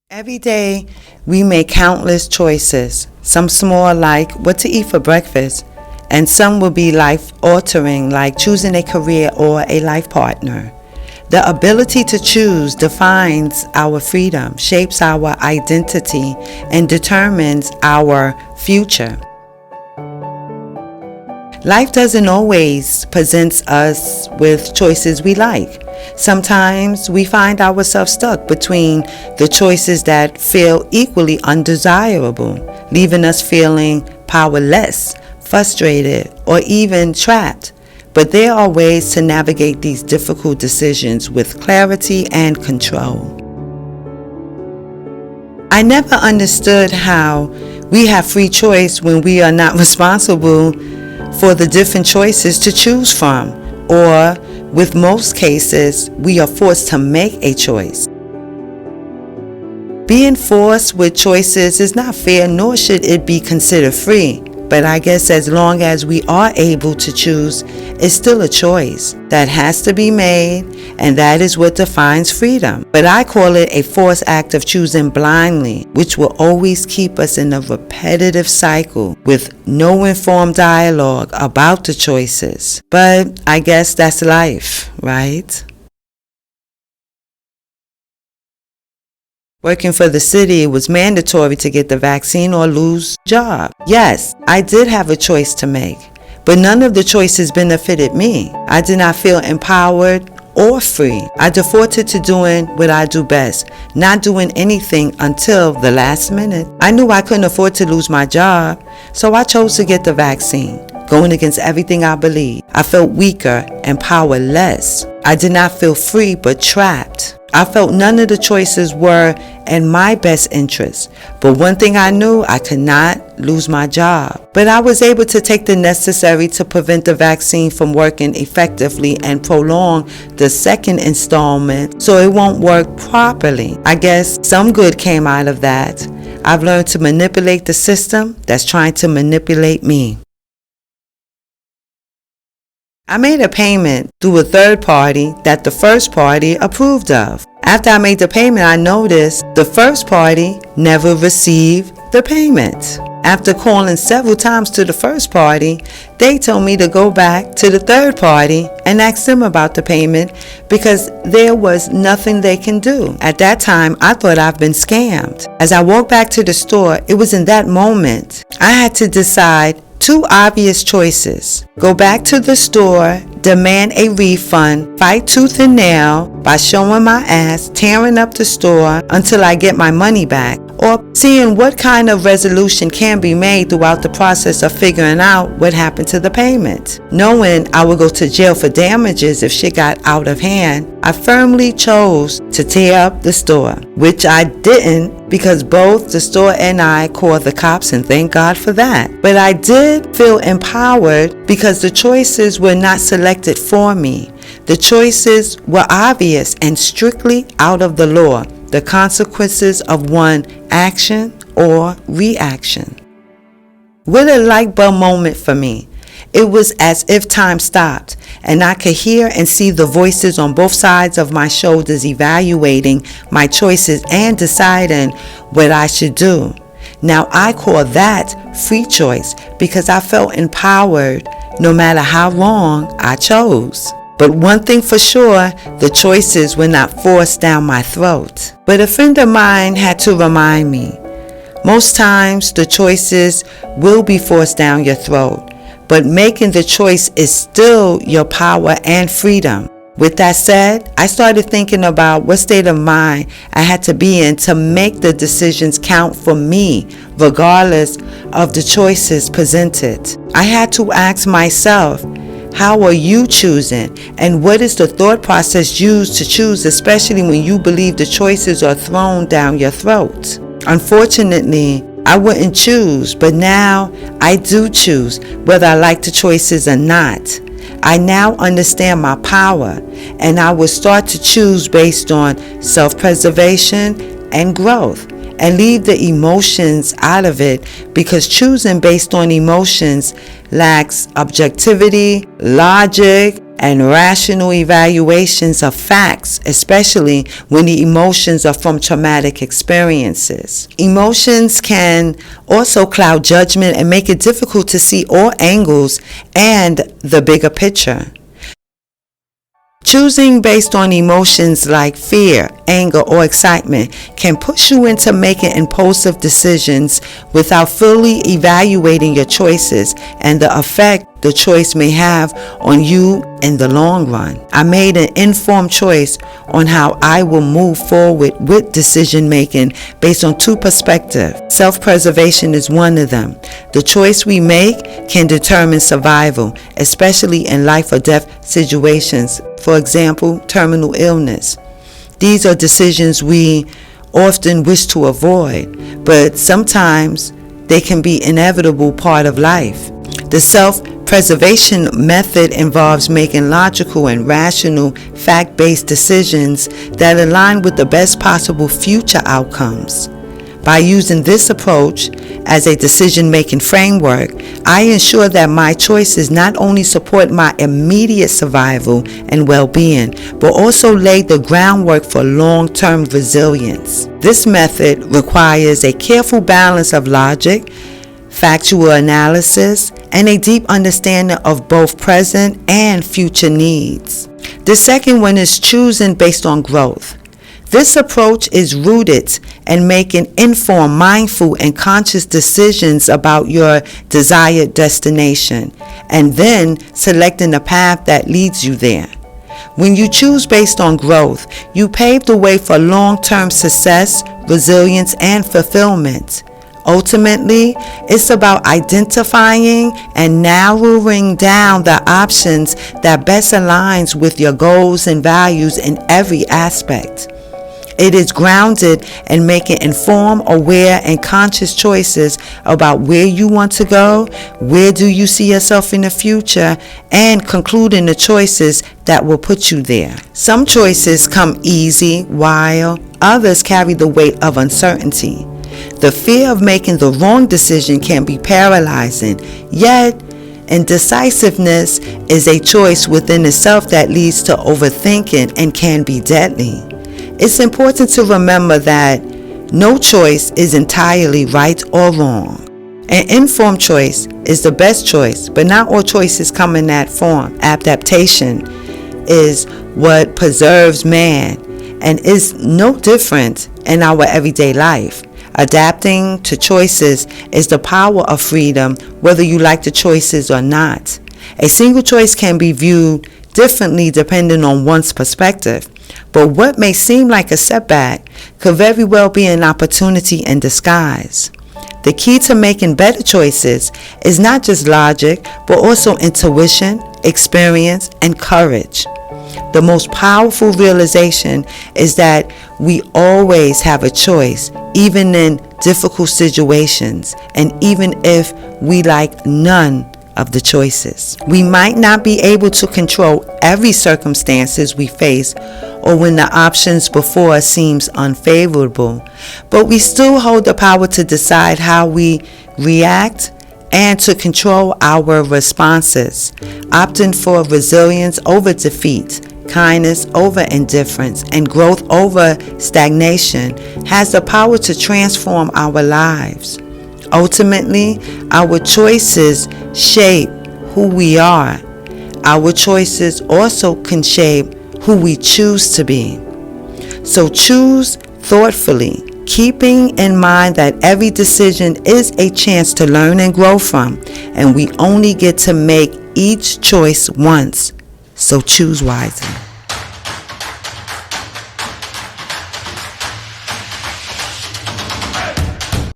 Every day, we make countless choices, some small like what to eat for breakfast, and some will be life-altering like choosing a career or a life partner. The ability to choose defines our freedom, shapes our identity, and determines our future. Life doesn't always present us with choices we like. Sometimes we find ourselves stuck between the choices that feel equally undesirable, leaving us feeling powerless, frustrated, or even trapped. But there are ways to navigate these difficult decisions with clarity and control. I never understood how we have free choice when we are not responsible for the different choices to choose from, or with most cases, we are forced to make a choice. Being forced with choices is not fair, nor should it be considered free. But I guess as long as we are able to choose, it's still a choice that has to be made, and that is what defines freedom. But I call it a forced act of choosing blindly, which will always keep us in a repetitive cycle with no informed dialogue about the choices. But I guess that's life, right? Working for the city, it was mandatory to get the vaccine or lose job. Yes, I did have a choice to make, but none of the choices benefited me. I did not feel empowered or free. I defaulted to doing what I do best, not doing anything until the last minute. I knew I couldn't afford to lose my job, so I chose to get the vaccine, going against everything I believed. I felt weaker and powerless. I did not feel free, but trapped. I felt none of the choices were in my best interest. But one thing I knew, I could not lose my job. But I was able to take the necessary to prevent the vaccine from working effectively and prolong the second installment so it won't work properly. I guess some good came out of that. I've learned to manipulate the system that's trying to manipulate me. I made a payment through a third party that the first party approved of. After I made the payment, I noticed the first party never received the payment. After calling several times to the first party, they told me to go back to the third party and ask them about the payment because there was nothing they can do. At that time, I thought I've been scammed. As I walked back to the store, it was in that moment I had to decide two obvious choices. Go back to the store, demand a refund, fight tooth and nail by showing my ass, tearing up the store until I get my money back, or seeing what kind of resolution can be made throughout the process of figuring out what happened to the payment. Knowing I would go to jail for damages if shit got out of hand, I firmly chose to tear up the store, which I didn't because both the store and I called the cops, and thank God for that. But I did feel empowered because the choices were not selected for me. The choices were obvious and strictly out of the law, the consequences of one action or reaction. What a light bulb moment for me. It was as if time stopped and I could hear and see the voices on both sides of my shoulders evaluating my choices and deciding what I should do. Now I call that free choice because I felt empowered no matter how wrong I chose. But one thing for sure, the choices were not forced down my throat. But a friend of mine had to remind me, most times the choices will be forced down your throat, but making the choice is still your power and freedom. With that said, I started thinking about what state of mind I had to be in to make the decisions count for me, regardless of the choices presented. I had to ask myself, how are you choosing? And what is the thought process used to choose, especially when you believe the choices are thrown down your throat? Unfortunately, I wouldn't choose, but now I do choose, whether I like the choices or not. I now understand my power, and I will start to choose based on self-preservation and growth, and leave the emotions out of it, because choosing based on emotions lacks objectivity, logic, and rational evaluations of facts, especially when the emotions are from traumatic experiences. Emotions can also cloud judgment and make it difficult to see all angles and the bigger picture. Choosing based on emotions like fear, anger, or excitement can push you into making impulsive decisions without fully evaluating your choices and the effect the choice may have on you in the long run. I made an informed choice on how I will move forward with decision making based on two perspectives. Self-preservation is one of them. The choice we make can determine survival, especially in life or death situations. For example, terminal illness. These are decisions we often wish to avoid, but sometimes they can be an inevitable part of life. The self-preservation method involves making logical and rational, fact-based decisions that align with the best possible future outcomes. By using this approach as a decision-making framework, I ensure that my choices not only support my immediate survival and well-being, but also lay the groundwork for long-term resilience. This method requires a careful balance of logic, factual analysis, and a deep understanding of both present and future needs. The second one is choosing based on growth. This approach is rooted in making informed, mindful, and conscious decisions about your desired destination, and then selecting the path that leads you there. When you choose based on growth, you pave the way for long-term success, resilience, and fulfillment. Ultimately, it's about identifying and narrowing down the options that best aligns with your goals and values in every aspect. It is grounded in making informed, aware, and conscious choices about where you want to go, where do you see yourself in the future, and concluding the choices that will put you there. Some choices come easy, while others carry the weight of uncertainty. The fear of making the wrong decision can be paralyzing, yet indecisiveness is a choice within itself that leads to overthinking and can be deadly. It's important to remember that no choice is entirely right or wrong. An informed choice is the best choice, but not all choices come in that form. Adaptation is what preserves man and is no different in our everyday life. Adapting to choices is the power of freedom, whether you like the choices or not. A single choice can be viewed differently depending on one's perspective, but what may seem like a setback could very well be an opportunity in disguise. The key to making better choices is not just logic, but also intuition, experience, and courage. The most powerful realization is that we always have a choice, even in difficult situations, and even if we like none of the choices. We might not be able to control every circumstances we face or when the options before us seems unfavorable, but we still hold the power to decide how we react and to control our responses, opting for resilience over defeat, kindness over indifference, and growth over stagnation has the power to transform our lives. Ultimately, our choices shape who we are. Our choices also can shape who we choose to be. So choose thoughtfully, keeping in mind that every decision is a chance to learn and grow from, and we only get to make each choice once. So choose wisely.